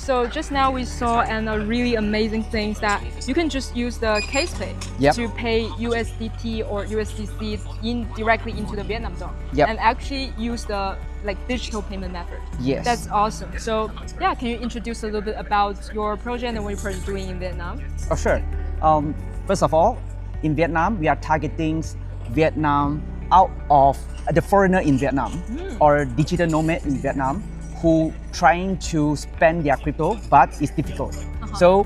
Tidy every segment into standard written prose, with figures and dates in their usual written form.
So just now we saw a really amazing thing that you can just use the Kazepay to pay USDT or USDC directly into the Vietnam dong and actually use the digital payment method. Yes. That's awesome. So yeah, can you introduce a little bit about your project and what you're doing in Vietnam? Oh, sure. First of all, in Vietnam, we are targeting Vietnam out of the foreigner in Vietnam or digital nomad in Vietnam who trying to spend their crypto, but it's difficult. So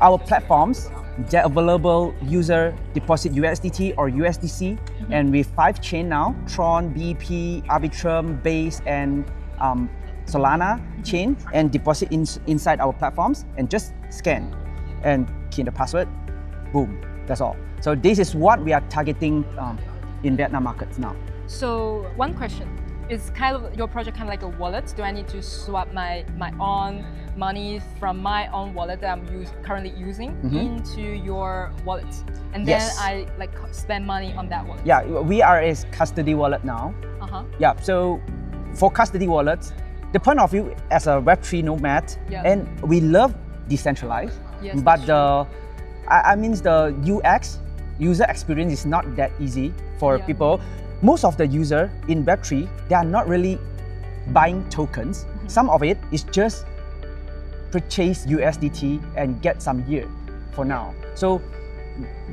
our platforms, they're available user deposit USDT or USDC, and with 5 chain now, Tron, BP, Arbitrum, Base, and Solana chain, and deposit inside our platforms and just scan and key in the password, boom, that's all. So this is what we are targeting in Vietnam markets now. So one question, is your project kind of like a wallet? Do I need to swap my own money from my own wallet that I'm currently using into your wallet? And then I spend money on that wallet? Yeah, we are a custody wallet now. Yeah, so for custody wallets, the point of view as a Web3 nomad, and we love decentralized, but the UX, user experience is not that easy for people. Most of the user in Web3, they are not really buying tokens. Some of it is just purchase USDT and get some yield for now. So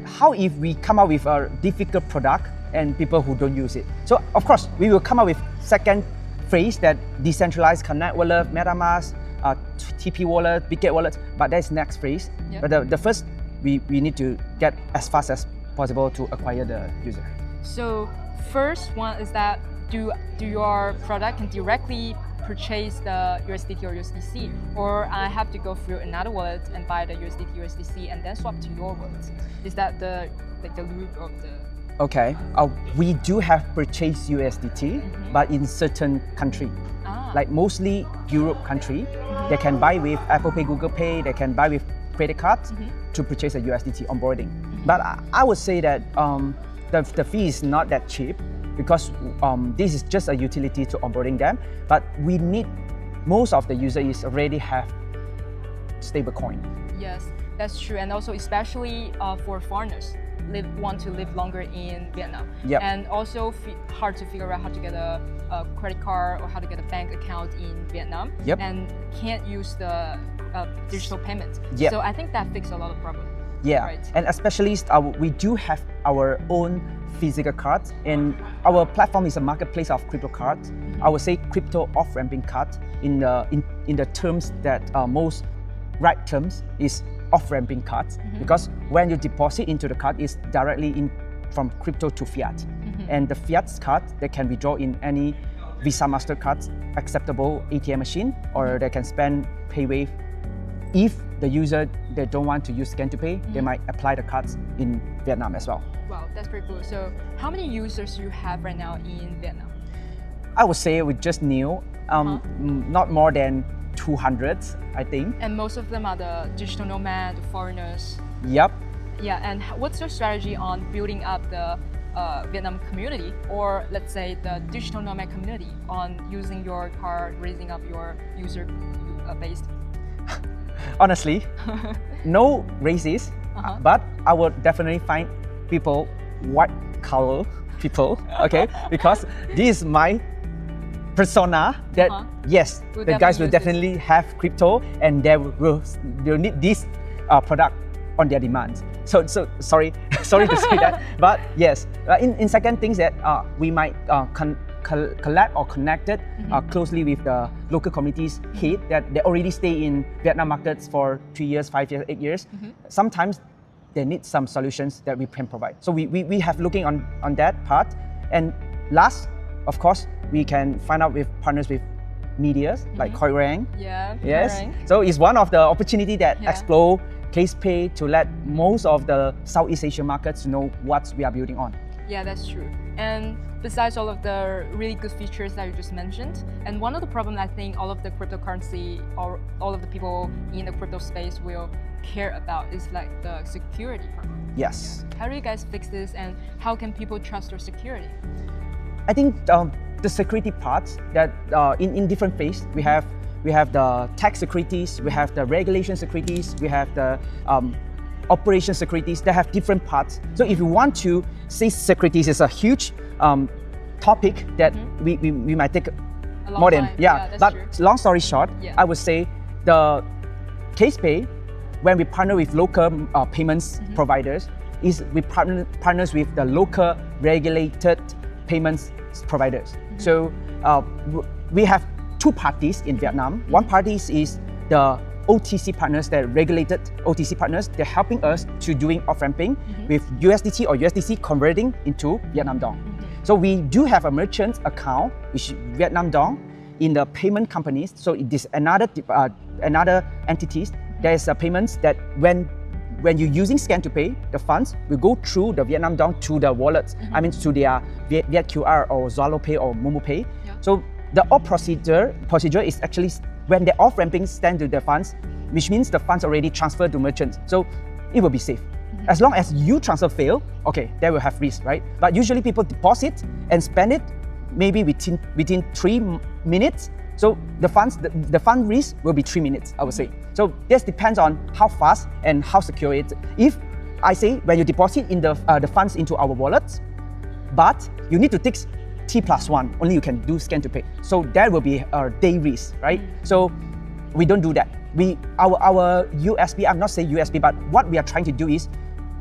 how if we come up with a difficult product and people who don't use it? So of course, we will come up with second phase that decentralized Connect wallet, MetaMask, TP wallet, Bitget wallet, but that's next phase. But the first, we need to get as fast as possible to acquire the user. So first one is that do your product can directly purchase the USDT or USDC, or I have to go through another wallet and buy the USDT, USDC and then swap to your wallet? Is that the loop of the? Okay, we do have purchased USDT, but in certain country, like mostly Europe country, they can buy with Apple Pay, Google Pay, they can buy with credit cards to purchase a USDT onboarding. But I would say that the fee is not that cheap because this is just a utility to onboarding them. But we need, most of the users already have stable coin. Yes, that's true. And also especially for foreigners want to live longer in Vietnam. And also hard to figure out how to get a credit card or how to get a bank account in Vietnam and can't use the digital payment. So I think that fixes a lot of problems. And especially we do have our own physical cards, and our platform is a marketplace of crypto cards. I would say crypto off-ramping cards in the terms that most right terms is off-ramping cards, because when you deposit into the card, it's directly from crypto to fiat. And the fiat card, they can withdraw in any Visa, MasterCard acceptable ATM machine, or they can spend PayWave. If the user, they don't want to use scan to pay, they might apply the cards in Vietnam as well. Wow, that's pretty cool. So how many users do you have right now in Vietnam? I would say we just new, not more than 200, I think. And most of them are the digital nomad, foreigners? Yep. Yeah, and what's your strategy on building up the Vietnam community, or let's say the digital nomad community, on using your card, raising up your user base? Honestly, no racist, but I would definitely find people, white collar people, okay? Because this is my persona that, yes, the guys will definitely have crypto and they'll need this product on their demands. So sorry to say that, but yes, in second things that we might collab or connected closely with the local communities head that they already stay in Vietnam markets for 3 years, 5 years, 8 years. Sometimes they need some solutions that we can provide. So we have looking on that part. And last, of course, we can find out with partners with medias like Koirang. Yes. So it's one of the opportunity that explore Kazepay to let most of the Southeast Asian markets know what we are building on. Yeah, that's true. And besides all of the really good features that you just mentioned, and one of the problems I think all of the cryptocurrency or all of the people in the crypto space will care about is like the security problem. Yes. How do you guys fix this, and how can people trust your security? I think the security parts that in different phase we we have the tax securities, we have the regulation securities, we have the operation securities that have different parts. So if you want to say securities is a huge topic that we might take more than but true. Long story short, I would say the Kazepay, when we partner with local payments providers, is we partners with the local regulated payments providers. So we have two parties in Vietnam. One party is the OTC partners, that regulated OTC partners. They're helping us to doing off-ramping with USDT or USDC converting into Vietnam Dong. So we do have a merchant account, which is Vietnam Dong, in the payment companies. So it is another entities. There is a payments that when you're using Scan to Pay, the funds will go through the Vietnam Dong to the wallets. I mean to their Viet QR or Zalo Pay or Momo Pay. So the off procedure is actually when the off-ramping send to the funds, which means the funds already transferred to merchants. So it will be safe. As long as you transfer fail, okay, they will have risk, right? But usually people deposit and spend it maybe within 3 minutes. So the fund risk will be 3 minutes, I would say. So this depends on how fast and how secure it is. If I say when you deposit in the funds into our wallets, but you need to take T+1, only you can do Scan to Pay. So there will be a day risk, right? So we don't do that. Our USB, I'm not saying USB, but what we are trying to do is,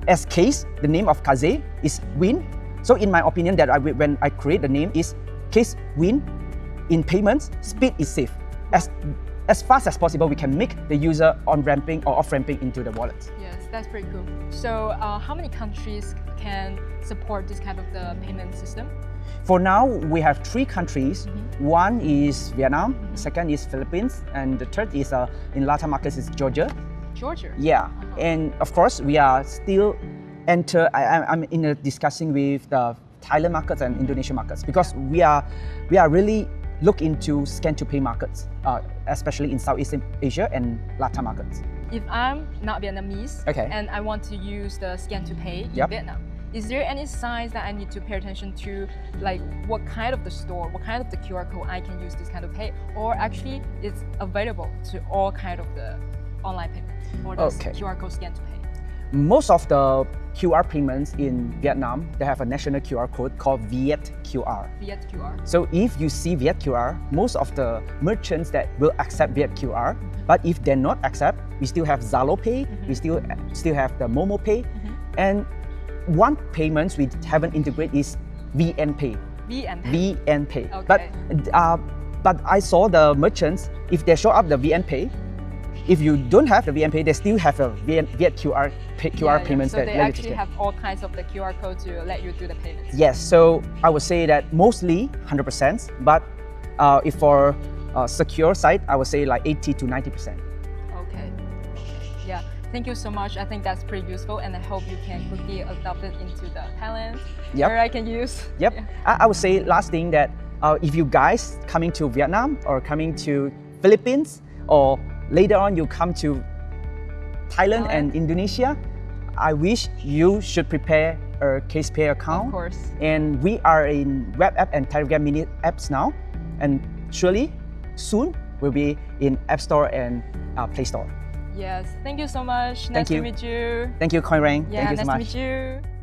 as case, the name of Kaze is win. So in my opinion, that when I create the name is case win. In payments, speed is safe. As fast as possible, we can make the user on-ramping or off-ramping into the wallet. Yes, that's pretty cool. So how many countries can support this kind of the payment system? For now, we have 3 countries. One is Vietnam, second is Philippines, and the third is in Latin markets is Georgia. Georgia? Yeah, and of course, we are still I'm in a discussing with the Thailand markets and Indonesian markets, because we are really look into Scan to Pay markets, especially in Southeast Asia and Latin markets. If I'm not Vietnamese and I want to use the Scan to Pay in Vietnam, is there any signs that I need to pay attention to, like what kind of the store, what kind of the QR code I can use this kind of pay, or actually it's available to all kind of the online payments or the QR code Scan to Pay? Most of the QR payments in Vietnam, they have a national QR code called Viet QR. Viet QR. So if you see Viet QR, most of the merchants that will accept Viet QR, but if they not accept, we still have Zalo Pay, we still have the Momo Pay, and one payment we haven't integrated is VN Pay. VN Pay. Okay. But I saw the merchants, if they show up the VN Pay, if you don't have the VN Pay, they still have a Viet QR payments. So they actually have all kinds of the QR code to let you do the payments. Yes, so I would say that mostly 100%, but if for secure side, I would say like 80 to 90%. Okay. Yeah. Thank you so much. I think that's pretty useful, and I hope you can quickly adopt it into the Thailand where I can use. Yep. Yeah. I would say last thing that if you guys coming to Vietnam or coming to Philippines, or later on you come to Thailand and Indonesia, I wish you should prepare a Kazepay account. Of course. And we are in web app and Telegram mini apps now, and surely soon we'll be in App Store and Play Store. Yes, thank you so much. Nice to meet you. Thank you, Coin Rang. Yeah, Thank you so much. Nice to meet you.